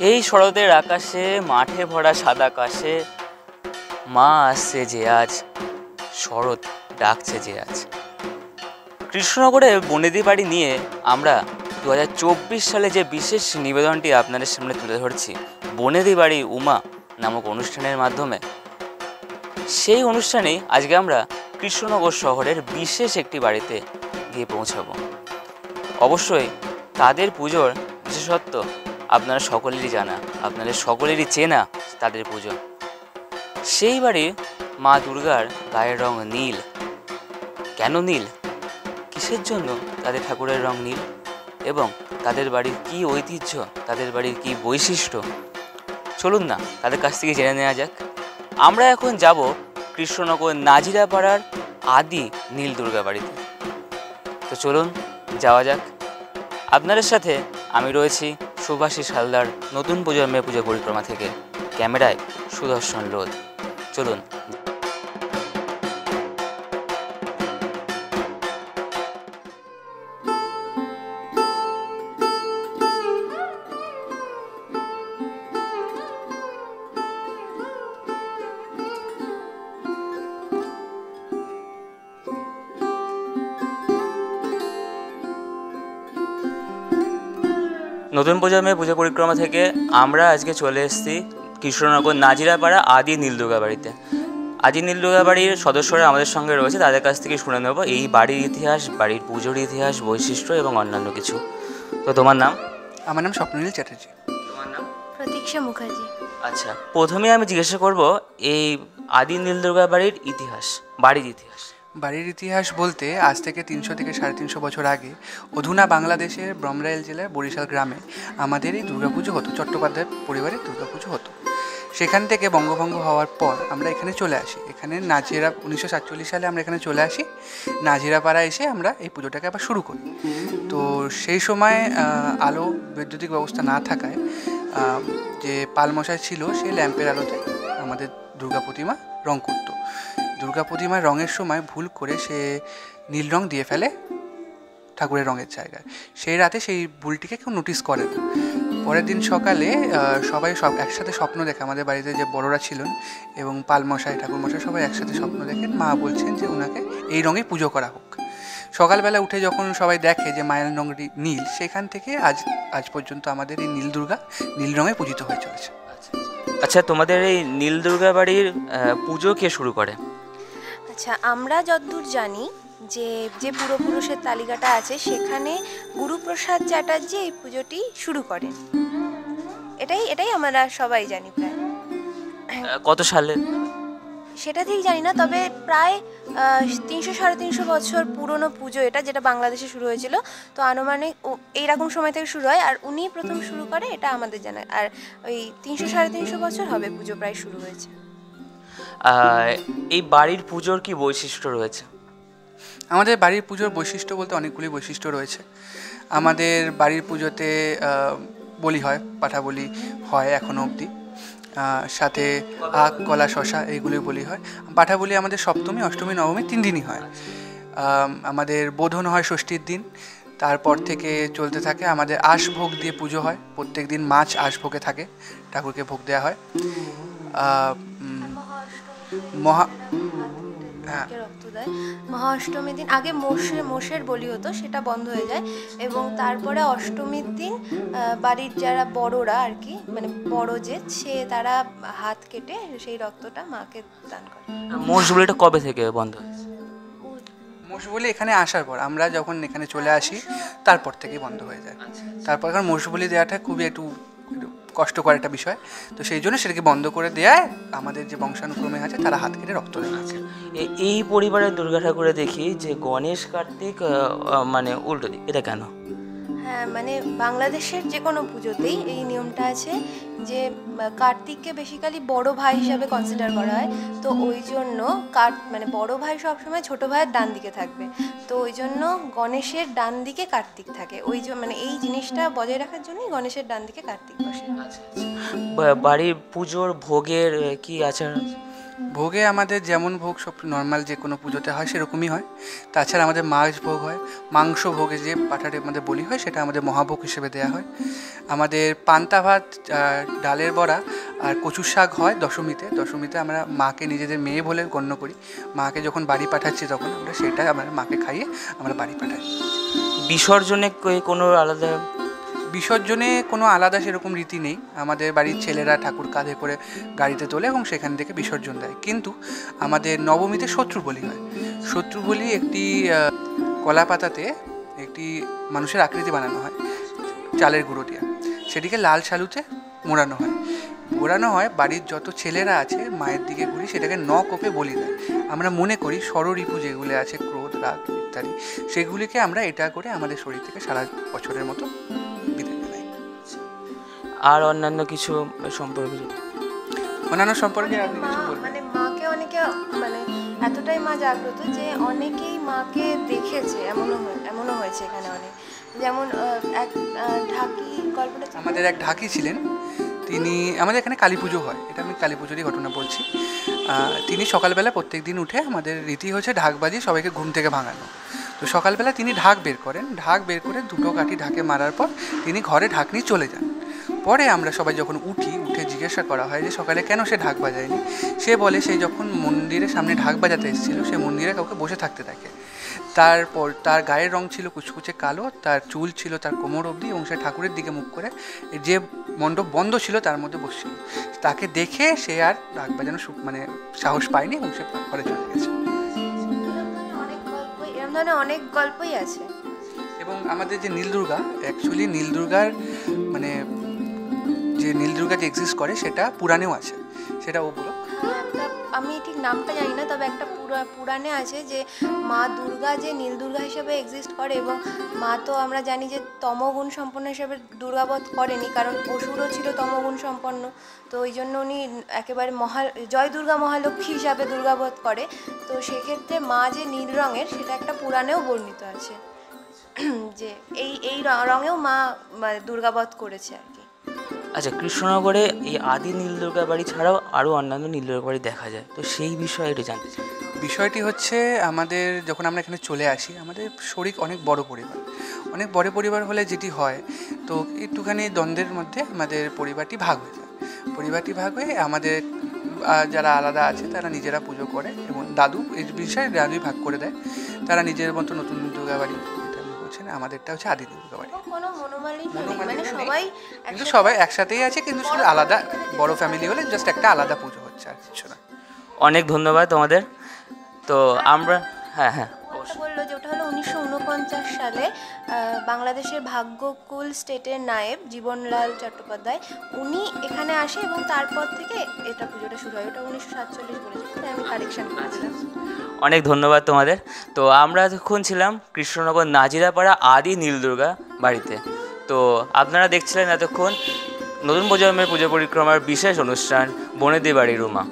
এই শরতের আকাশে মাঠে ভরা সাদা কাশে মা আসছে যে আজ, শরৎ ডাকছে যে আজ। কৃষ্ণনগরে বনেদি বাড়ি নিয়ে আমরা 2024 সালে যে বিশেষ নিবেদনটি আপনাদের সামনে তুলে ধরছি বনেদি বাড়ি উমা নামক অনুষ্ঠানের মাধ্যমে, সেই অনুষ্ঠানেই আজকে আমরা কৃষ্ণনগর শহরের বিশেষ একটি বাড়িতে গিয়ে পৌঁছাবো। অবশ্যই তাদের পুজোর বিশেষত্ব আপনারা সকলেরই জানা, আপনাদের সকলেরই চেনা তাদের পুজো। সেই বাড়ির মা দুর্গার গায়ের রং নীল। কেন নীল, কিসের জন্য তাদের ঠাকুরের রং নীল, এবং তাদের বাড়ির কি ঐতিহ্য, তাদের বাড়ির কি বৈশিষ্ট্য, চলুন না তাদের কাছ থেকে জেনে নেওয়া যাক। আমরা এখন যাব কৃষ্ণনগর নাজিরাপাড়ার আদি নীল দুর্গা বাড়িতে। তো চলুন যাওয়া যাক। আপনাদের সাথে আমি রয়েছি সুভাষী হালদার, নতুন প্রজন্মের পুজো পরিক্রমা থেকে। ক্যামেরায় সুদর্শন লোধ। চলুন। নতুন প্রজন্মের পুজো পরিক্রমা থেকে আমরা আজকে চলে এসেছি কৃষ্ণনগর নাজিরাপাড়া আদি নীল দুর্গা বাড়িতে। আদি নীল দুর্গা বাড়ির সদস্যরা আমাদের সঙ্গে রয়েছে, তাদের কাছ থেকে শুনে নেব এই বাড়ির ইতিহাস, বাড়ির পুজোর ইতিহাস, বৈশিষ্ট্য এবং অন্যান্য কিছু। তো তোমার নাম? আমার নাম স্বপ্ননীল চ্যাটার্জি। তোমার নাম? প্রতীক্ষা মুখার্জি। আচ্ছা, প্রথমে আমি জিজ্ঞাসা করব এই আদি নীল দুর্গা বাড়ির ইতিহাস, বাড়ির ইতিহাস। বাড়ির ইতিহাস বলতে আজ থেকে 300 থেকে 350 বছর আগে অধুনা বাংলাদেশের ব্রহ্মরাইল জেলার বরিশাল গ্রামে আমাদের এই দুর্গাপুজো হতো, চট্টোপাধ্যায় পরিবারের দুর্গাপুজো হতো। সেখান থেকে বঙ্গভঙ্গ হওয়ার পর আমরা এখানে চলে আসি। এখানে নাজিরা 1947 সালে আমরা এখানে চলে আসি। নাজিরাপাড়া এসে আমরা এই পুজোটাকে আবার শুরু করি। তো সেই সময় আলো বৈদ্যুতিক ব্যবস্থা না থাকায় যে পালমশাই ছিল সে ল্যাম্পের আলোতে আমাদের দুর্গা প্রতিমা রং করতো। দুর্গা প্রতিমার রঙের সময় ভুল করে সে নীল রং দিয়ে ফেলে ঠাকুরের রঙের জায়গায়। সেই রাতে সেই ভুলটিকে কেউ নোটিস করে না। পরের দিন সকালে সবাই একসাথে স্বপ্ন দেখে, আমাদের বাড়িতে যে বড়রা ছিলেন এবং পালমশাই ঠাকুরমশাই সবাই একসাথে স্বপ্ন দেখেন, মা বলছেন যে ওনাকে এই রঙে পুজো করা হোক। সকালবেলা উঠে যখন সবাই দেখে যে মায়ের রঙটি নীল, সেখান থেকে আজ পর্যন্ত আমাদের এই নীল দুর্গা নীল রঙে পূজিত হয়ে চলেছে। আচ্ছা, তোমাদের এই নীল দুর্গা বাড়ির পুজো কে শুরু করে? আচ্ছা, আমরা যতদূর জানি যে যে পূর্বপুরুষের তালিকাটা আছে সেখানে গুরুপ্রসাদ চ্যাটার্জি এই পুজোটি শুরু করেন। এটাই আমরা সবাই জানি। প্রায় কত সালে সেটা ঠিক জানি না, তবে প্রায় 300-350 বছর পুরনো পুজো এটা, যেটা বাংলাদেশে শুরু হয়েছিল। তো আনুমানিক এইরকম সময় থেকে শুরু হয়, আর উনি প্রথম শুরু করে এটা আমাদের জানা। আর ওই 300-350 বছর হবে পুজো প্রায় শুরু হয়েছে। এই বাড়ির পুজোর কি বৈশিষ্ট্য রয়েছে? আমাদের বাড়ির পুজোর বৈশিষ্ট্য বলতে অনেকগুলি বৈশিষ্ট্য রয়েছে। আমাদের বাড়ির পুজোতে বলি হয়, পাঠা বলি হয় এখনও অবধি, সাথে আখ কলা শশা এইগুলি বলি হয়। পাঠা বলি আমাদের সপ্তমী, অষ্টমী, নবমী 3 দিনই হয়। আমাদের বোধন হয় ষষ্ঠীর দিন। তারপর থেকে চলতে থাকে আমাদের আশভোগ দিয়ে পুজো হয়। প্রত্যেক দিন মাছ আশভোগে থাকে, ঠাকুরকে ভোগ দেওয়া হয়। মহাষ্টমীর দিন আগে মোষের বলি হতো, সেটা বন্ধ হয়ে যায়, এবং তারপরে অষ্টমীর দিন বাড়ির যারা বড়রা আর কি, মানে বড় যে সে তারা হাত কেটে সেই রক্তটা মাকে দান করে। মোষ বলিটা কবে থেকে বন্ধ হয়েছে? মোষ বলি এখানে আসার পর, আমরা যখন এখানে চলে আসি তারপর থেকে বন্ধ হয়ে যায়। তারপর এখন মোষ বলি দেওয়াটা খুবই একটু কষ্টকর একটা বিষয়, তো সেই জন্য সেটাকে বন্ধ করে দেয়। আমাদের যে বংশানুক্রমে আছে তারা হাত কেটে রক্ত দেয়। এই পরিবারের দুর্গা ঠাকুরে দেখি যে গণেশ কার্তিক মানে উল্টো দিক, এটা কেন? হ্যাঁ, মানে বাংলাদেশের যে কোনো পুজোতেই এই নিয়মটা আছে যে কার্তিককে বেসিক্যালি বড় ভাই হিসাবে কনসিডার করা হয়। তো ওই জন্য মানে বড় ভাই সবসময় ছোট ভাইয়ের ডান দিকে থাকবে, তো ওই জন্য গণেশের ডান দিকে কার্তিক থাকে। মানে এই জিনিসটা বজায় রাখার জন্যই গণেশের ডান দিকে কার্তিক বসে। বাড়ির পুজোর ভোগের কি আচার? ভোগে আমাদের যেমন ভোগ সব নর্মাল যে কোনো পুজোতে হয় সেরকমই হয়। তাছাড়া আমাদের মাছ ভোগ হয়, মাংস ভোগে যে পাঠারে আমাদের বলি হয় সেটা আমাদের মহাভোগ হিসেবে দেওয়া হয়। আমাদের পান্তা ভাত, ডালের বড়া আর কচুর শাক হয় দশমীতে আমরা মাকে নিজেদের মেয়ে বলে গণ্য করি। মাকে যখন বাড়ি পাঠাচ্ছি তখন আমরা সেটা আমরা মাকে খাইয়ে আমরা বাড়ি পাঠাই। বিসর্জনে কোনো আলাদা? বিসর্জনে কোনো আলাদা সেরকম রীতি নেই। আমাদের বাড়ির ছেলেরা ঠাকুর কাঁধে করে গাড়িতে তোলে এবং সেখান থেকে বিসর্জন দেয়। কিন্তু আমাদের নবমীতে শত্রু বলি হয়। শত্রু বলি একটি কলা পাতাতে একটি মানুষের আকৃতি বানানো হয় চালের গুঁড়ো দিয়ে, সেটিকে লাল শালুতে মোড়ানো হয়। বাড়ির যত ছেলেরা আছে মায়ের দিকে ঘুরি সেটাকে কোপে বলি দেয়। আমরা মনে করি ষড়রিপু যেগুলো আছে, ক্রোধ, রাগ ইত্যাদি, সেগুলিকে আমরা এটা করে আমাদের শরীর থেকে সারা বছরের মতো বিদায় জানাই। আর অন্যান্য কিছু সম্পর্কে? অন্যান্য সম্পর্কে আপনি কিছু বলবেন? মানে মাকে অনেকে মানে এতটাই মা জাগ্রত যে অনেকেই মাকে দেখেছে, এমনও হয়েছে এখানে অনেক। যেমন এক ঢাকি গল্পটা, আমাদের এক ঢাকি ছিলেন, তিনি আমাদের এখানে কালী পুজো হয়, এটা আমি কালী পুজোরই ঘটনা বলছি। তিনি সকালবেলা প্রত্যেক দিন উঠে, আমাদের রীতি হচ্ছে ঢাক বাজিয়ে সবাইকে ঘুম থেকে ভাঙানো। তো সকালবেলা তিনি ঢাক বের করে দুটো কাঠি ঢাকে মারার পর তিনি ঘরে ঢাক নিয়ে চলে যান। পরে আমরা সবাই যখন উঠে জিজ্ঞাসা করা হয় যে সকালে কেন সে ঢাক বাজায়নি, সে বলে সে যখন মন্দিরের সামনে ঢাক বাজাতে এসেছিল সে মন্দিরে কাউকে বসে থাকতে দেখে। তারপর তার গায়ের রং ছিল কুচকুচে কালো, তার চুল ছিল তার কোমর অবধি এবং সে ঠাকুরের দিকে মুখ করে যে মণ্ডপ বন্ধ ছিল তার মধ্যে বসছিল। তাকে দেখে সে আর ঢাক বাজানো মানে সাহস পায়নি এবং সে ঘরে চলে গেছে। এরকম ধরনের অনেক গল্পই আছে। এবং আমাদের যে নীল দুর্গা, অ্যাকচুয়ালি নীল দুর্গার মানে যে নীল দুর্গা যে এক্সিস্ট করে সেটা পুরাণেও আছে, সেটা ও বলো। আমি ঠিক নামটা জানি না, তবে একটা পুরাণে আছে যে মা দুর্গা যে নীল দুর্গা হিসেবে এক্সিস্ট করে, এবং মা তো আমরা জানি যে তমগুণ সম্পন্ন হিসেবে দুর্গাবধ করেনি, কারণ অসুরও ছিল তমগুণ সম্পন্ন। তো ওই জন্য উনি একেবারে জয় দুর্গা মহালক্ষ্মী হিসাবে দুর্গাবধ করে। তো সেক্ষেত্রে মা যে নীল রঙের সেটা একটা পুরাণেও বর্ণিত আছে যে এই রঙেও মা দুর্গাবধ করেছে আর কি। আচ্ছা, কৃষ্ণনগরে এই আদি নীল দুর্গা বাড়ি ছাড়াও আরও অন্যান্য নীল দুর্গা বাড়ি দেখা যায়, তো সেই বিষয়ে একটু জানতে চাই। বিষয়টি হচ্ছে আমাদের যখন আমরা এখানে চলে আসি, আমাদের শরিক অনেক বড় পরিবার হলে যেটি হয়, তো একটুখানি দ্বন্দ্বের মধ্যে আমাদের পরিবারটি ভাগ হয়ে আমাদের যারা আলাদা আছে তারা নিজেরা পুজো করে এবং দাদু এই বিষয়ে দাদুই ভাগ করে দেয়। তারা নিজের মতো নতুন দুর্গা বাড়ি, এটা আমি বলছি না, আমাদেরটা হচ্ছে আদি দুর্গা বাড়ি। কিন্তু সবাই একসাথেই আছে, কিন্তু শুধু আলাদা বড় ফ্যামিলি হলে জাস্ট একটা আলাদা পুজো হচ্ছে, আর কিছু না। অনেক ধন্যবাদ তোমাদের। তো আমরা হ্যাঁ বললো যে ওটা হলো 1949 সালে বাংলাদেশের ভাগ্যকুল স্টেটের নায়েব জীবনলাল চট্টোপাধ্যায়, উনি এখানে আসে এবং তারপর থেকে এটা পুজোটা শুরু হয়। ওটা 1947 বলেছিল, তাই আমি কারেকশন করেছিলাম। অনেক ধন্যবাদ তোমাদের। তো আমরা এতক্ষণ ছিলাম কৃষ্ণনগর নাজিরাপাড়া আদি নীল দুর্গা বাড়িতে। তো আপনারা দেখছিলেন এতক্ষণ নতুন প্রজন্মের পুজো পরিক্রমার বিশেষ অনুষ্ঠান বনেদি বাড়ি রুমা।